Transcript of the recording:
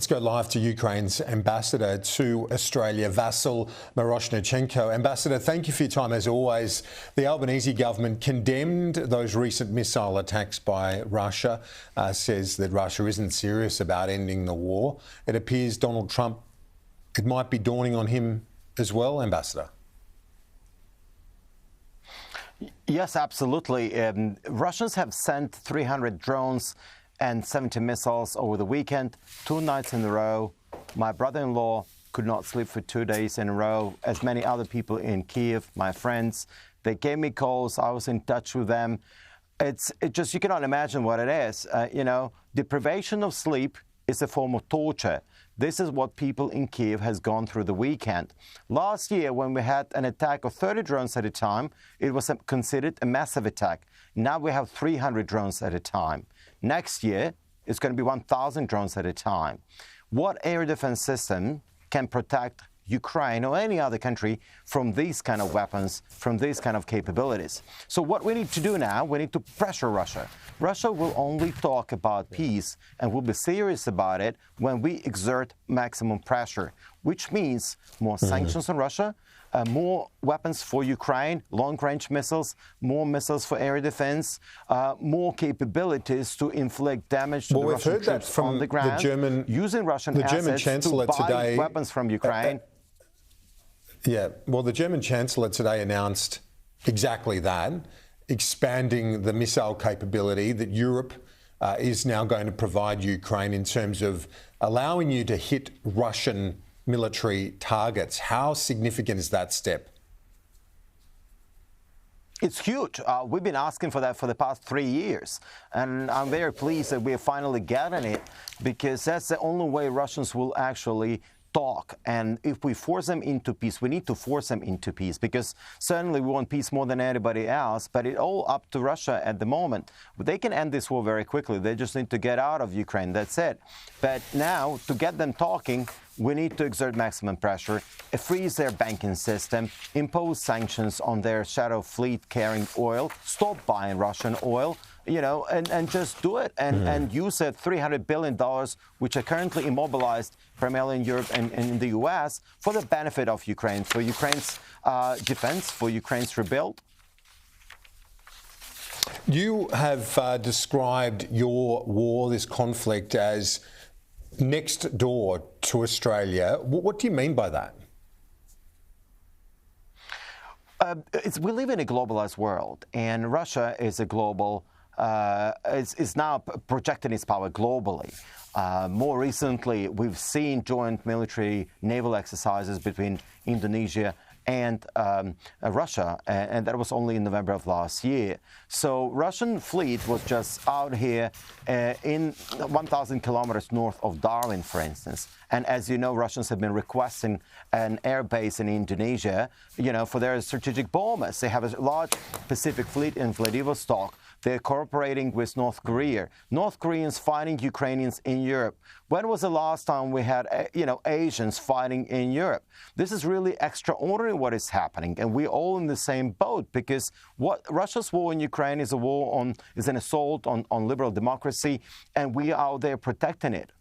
Let's go live to Ukraine's ambassador to Australia, Vasyl Myroshnychenko. Ambassador, thank you for your time as always. The Albanese government condemned those recent missile attacks by Russia, says that Russia isn't serious about ending the war. It appears Donald Trump, it might be dawning on him as well, Ambassador. Yes, absolutely. Russians have sent 300 drones and 70 missiles over the weekend, 2 nights in a row. My brother-in-law could not sleep for 2 days in a row, as many other people in Kiev, my friends. They gave me calls. I was in touch with them. It just, you cannot imagine what it is. Deprivation of sleep is a form of torture. This is what people in Kiev has gone through the weekend. Last year, when we had an attack of 30 drones at a time, it was considered a massive attack. Now we have 300 drones at a time. Next year, it's going to be 1,000 drones at a time. What air defense system can protect Ukraine or any other country from these kind of weapons, from these kind of capabilities? So what we need to do now, we need to pressure Russia. Russia will only talk about peace and will be serious about it when we exert maximum pressure, which means more sanctions on Russia, more weapons for Ukraine, long-range missiles, more missiles for air defense, more capabilities to inflict damage to the Russian troops on the ground, using Russian assets to buy weapons from Ukraine. Well, the German Chancellor today announced exactly that, expanding the missile capability that Europe is now going to provide Ukraine in terms of allowing you to hit Russian military targets. How significant is that step? It's huge. We've been asking for that for the past 3 years. And I'm very pleased that we're finally getting it, because that's the only way Russians will actually talk. And if we force them into peace, we need to force them into peace, because certainly we want peace more than anybody else, but it's all up to Russia at the moment. They can end this war very quickly. They just need to get out of Ukraine. That's it. But now, to get them talking, we need to exert maximum pressure, freeze their banking system, impose sanctions on their shadow fleet carrying oil, stop buying Russian oil, and just do it and use that $300 billion, which are currently immobilized primarily in Europe and in the US, for the benefit of Ukraine, for Ukraine's defense, for Ukraine's rebuild. You have described your war, this conflict, as next door to Australia. What do you mean by that? We live in a globalized world, and Russia is a global, is now projecting its power globally. More recently, we've seen joint military naval exercises between Indonesia and Russia, and that was only in November of last year. So Russian fleet was just out here in 1,000 kilometers north of Darwin, for instance. And as you know, Russians have been requesting an airbase in Indonesia, for their strategic bombers. They have a large Pacific fleet in Vladivostok. They're cooperating with North Korea. North Koreans fighting Ukrainians in Europe. When was the last time we had, Asians fighting in Europe? This is really extraordinary what is happening, and we're all in the same boat, because what Russia's war in Ukraine is an assault on liberal democracy, and we are out there protecting it.